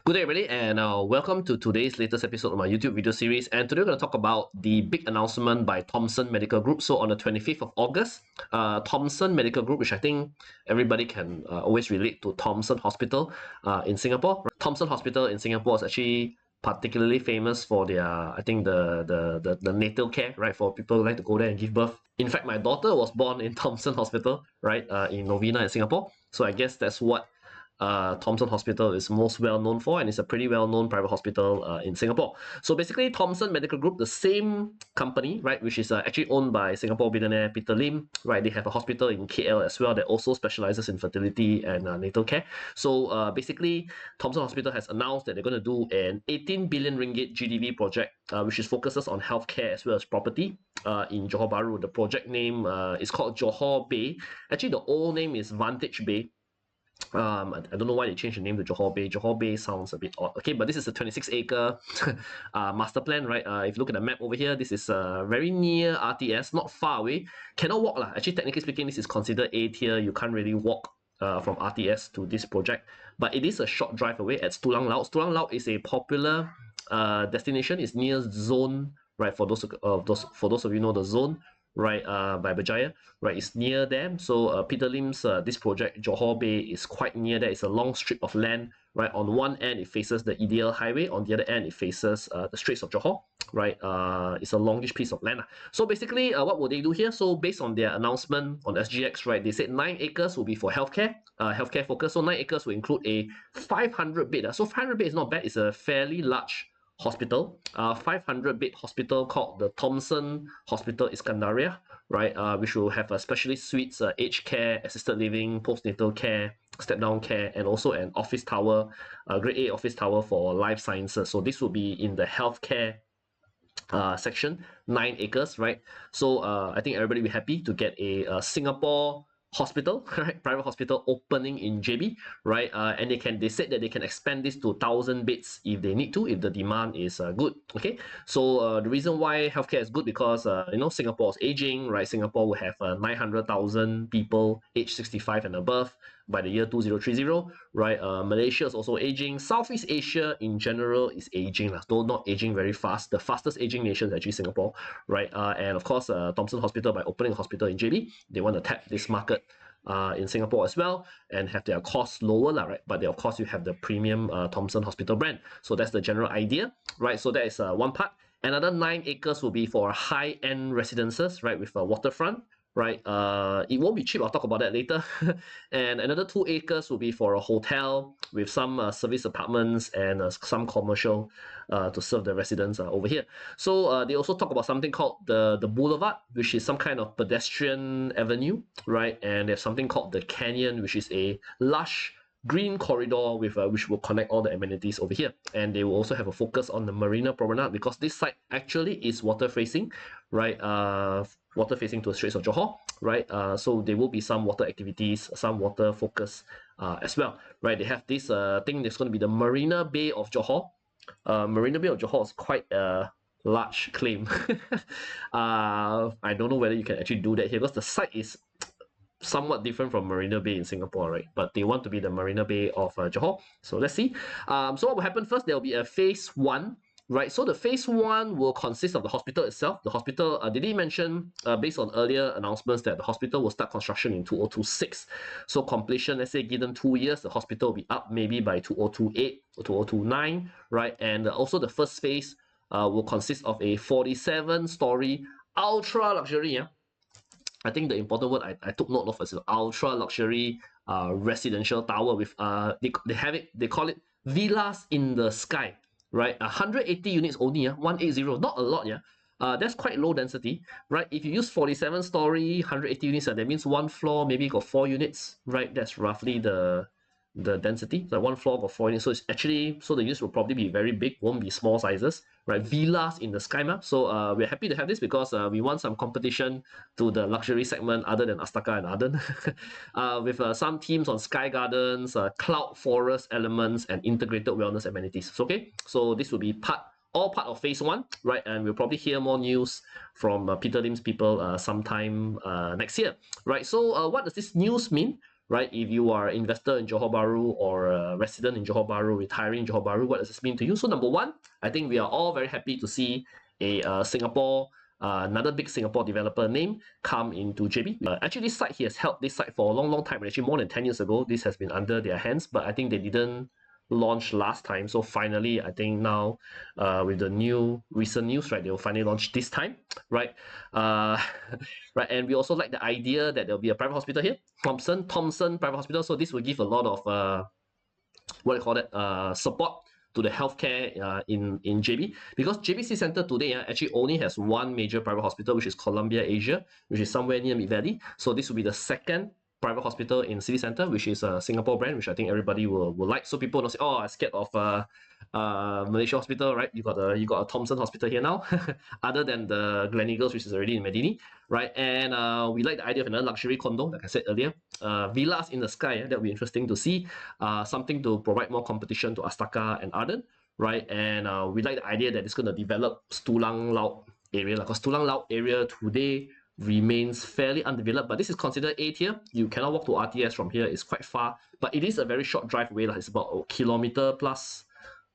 Good day, everybody, and welcome to today's latest episode of my YouTube video series. And today we're going to talk about the big announcement by Thomson Medical Group. So on the 25th of August, Thomson Medical Group, which I think everybody can always relate to Thomson Hospital in Singapore. Thomson Hospital in Singapore is actually particularly famous for their, I think, the natal care, right? For people who like to go there and give birth. In fact, my daughter was born in Thomson Hospital, right? In Novena in Singapore. So I guess that's what Thomson Hospital is most well known for, and it's a pretty well known private hospital in Singapore. So basically, Thomson Medical Group, the same company, right, which is actually owned by Singapore billionaire Peter Lim, right? They have a hospital in KL as well that also specializes in fertility and natal care. So basically, Thomson Hospital has announced that they're going to do an 18 billion ringgit GDV project, which is focuses on healthcare as well as property in Johor Bahru. The project name is called Johor Bay. Actually, the old name is Vantage Bay. I don't know why they changed the name to Johor Bay. Johor Bay sounds a bit odd. Okay, but this is a 26-acre master plan, right? If you look at the map over here, this is very near RTS, not far away. Cannot walk lah. Actually, technically speaking, this is considered A tier. You can't really walk from RTS to this project, but it is a short drive away at Tulang Laut. Tulang Laut is a popular destination. It's near Zone, right? For those of you know the Zone, right, by Berjaya, right, it's near them. So Peter Lim's this project, Johor Bay, is quite near there. It's a long strip of land, right? On one end, it faces the Ideal Highway. On the other end, it faces the Straits of Johor, right? It's a longish piece of land. So basically, what will they do here? So based on their announcement on SGX, right, they said 9 acres will be for healthcare, healthcare focus. So 9 acres will include a 500 bed. So 500 bed is not bad. It's a fairly large hospital, 500-bed hospital called the Thomson Hospital Iskandariah, right, which will have a specialist suites, aged care, assisted living, postnatal care, step-down care, and also an office tower, grade A office tower for life sciences. So this will be in the healthcare section, 9 acres, right? So I think everybody will be happy to get a Singapore hospital, right, private hospital opening in JB, right, and they said that they can expand this to 1,000 beds if they need to, if the demand is good. Okay, so the reason why healthcare is good because Singapore is aging, right? Singapore will have 900,000 people aged 65 and above by the year 2030, right? Malaysia is also aging. Southeast Asia in general is aging, though not aging very fast. The fastest aging nation is actually Singapore, right? And of course, Thomson Hospital, by opening a hospital in JB, they want to tap this market in Singapore as well and have their costs lower, right? But of course, you have the premium Thomson Hospital brand. So that's the general idea, right? So that is one part. Another 9 acres will be for high-end residences, right, with a waterfront, right? It won't be cheap. I'll talk about that later. And another 2 acres will be for a hotel with some service apartments and some commercial to serve the residents over here. So they also talk about something called the boulevard, which is some kind of pedestrian avenue, right? And there's something called the canyon, which is a lush green corridor with which will connect all the amenities over here. And they will also have a focus on the Marina Promenade because this site actually is water facing, right? Water facing to the Straits of Johor, right? So there will be some water activities, some water focus as well, right? They have this thing that's going to be the Marina Bay of Johor. Marina Bay of Johor is quite a large claim. I don't know whether you can actually do that here because the site is somewhat different from Marina Bay in Singapore, right? But they want to be the Marina Bay of Johor. So let's see. So what will happen first? There will be a phase 1. Right, so the phase 1 will consist of the hospital itself. The hospital, they did mention, based on earlier announcements, that the hospital will start construction in 2026. So completion, let's say, given 2 years, the hospital will be up maybe by 2028 or 2029, right? And also the first phase will consist of a 47-story ultra luxury. I think the important word I took note of is ultra luxury residential tower with they call it villas in the sky. Right, 180 units only, 180, not a lot, that's quite low density, right? If you use 47-story, 180 units, that means one floor maybe got 4 units, right? That's roughly the density. Like one floor got 4 units, so it's actually, so the units will probably be very big, won't be small sizes, right? Villas in the sky map. So we're happy to have this because we want some competition to the luxury segment other than Astaka and Arden, with some teams on sky gardens, cloud forest elements, and integrated wellness amenities. So, okay, so this will be all part of phase 1, right? And we'll probably hear more news from Peter Lim's people sometime next year, right? So what does this news mean? right? If you are an investor in Johor Bahru or a resident in Johor Bahru, retiring in Johor Bahru, what does this mean to you? So number one, I think we are all very happy to see a another big Singapore developer name come into JB. Actually, this site, he has held this site for a long time. Actually, more than 10 years ago, this has been under their hands, but I think they didn't launch last time. So finally, I think now with the recent news, right, they will finally launch this time, right? Right, and we also like the idea that there'll be a private hospital here, Thomson Private Hospital. So this will give a lot of what do you call it, support to the healthcare in JB, because JB City Centre today actually only has one major private hospital, which is Columbia Asia, which is somewhere near Mid Valley. So this will be the second private hospital in city centre, which is a Singapore brand, which I think everybody will like. So people don't say, oh, I'm scared of Malaysia hospital, right? You got a Thomson Hospital here now, other than the Gleneagles, which is already in Medini, right? And we like the idea of another luxury condo, like I said earlier. Villas in the sky, that will be interesting to see. Something to provide more competition to Astaka and Arden, right? And we like the idea that it's going to develop Tulang Laut area, because Tulang Laut area today remains fairly undeveloped, but this is considered A tier. You cannot walk to RTS from here, it's quite far, but it is a very short drive away. It's about a kilometer plus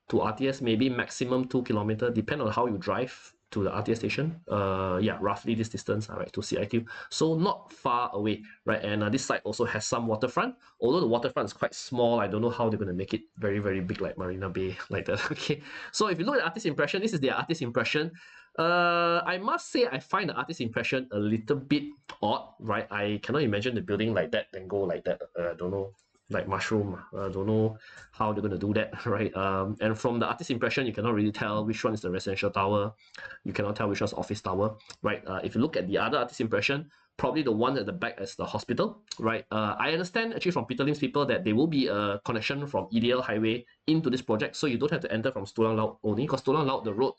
to RTS, maybe maximum 2 kilometers, depend on how you drive to the RTS station. Yeah, roughly this distance, right, to CIQ. So not far away, right? And this site also has some waterfront, although the waterfront is quite small. I don't know how they're going to make it very, very big like Marina Bay, like that. Okay, so if you look at the artist impression, this is their artist impression. I must say I find the artist impression a little bit odd, right? I cannot imagine the building like that and go like that. I don't know, like mushroom. I don't know how they're going to do that, right? And from the artist impression, you cannot really tell which one is the residential tower. You cannot tell which one's office tower, right? If you look at the other artist impression, probably the one at the back is the hospital, right? I understand actually from Peter Lim's people that there will be a connection from EDL Highway into this project, so you don't have to enter from Tulang Laut only, because Tulang Laut, the road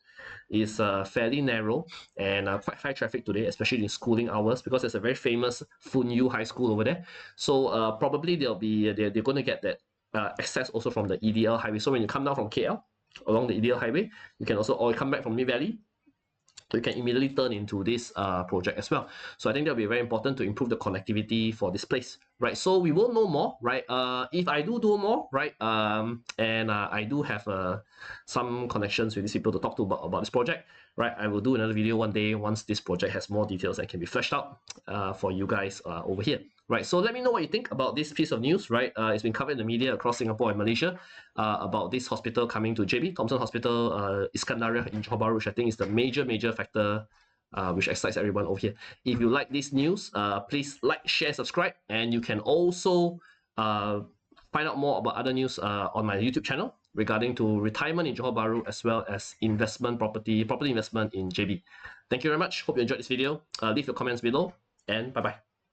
is fairly narrow and quite high traffic today, especially in schooling hours, because there's a very famous Fun Yu High School over there. So probably they're going to get that access also from the EDL Highway. So when you come down from KL along the EDL Highway, you can also, or you come back from Mid Valley, so you can immediately turn into this project as well. So I think that'll be very important to improve the connectivity for this place, right? So we will know more, right? If I do more, right, and I do have some connections with these people to talk to about this project, right, I will do another video one day once this project has more details that can be fleshed out for you guys over here. Right, so let me know what you think about this piece of news, right? It's been covered in the media across Singapore and Malaysia about this hospital coming to JB, Thomson Hospital, Iskandariah in Johor Bahru, which I think is the major factor which excites everyone over here. If you like this news, please like, share, subscribe, and you can also find out more about other news on my YouTube channel regarding to retirement in Johor Bahru as well as property investment in JB. Thank you very much. Hope you enjoyed this video. Leave your comments below, and bye-bye.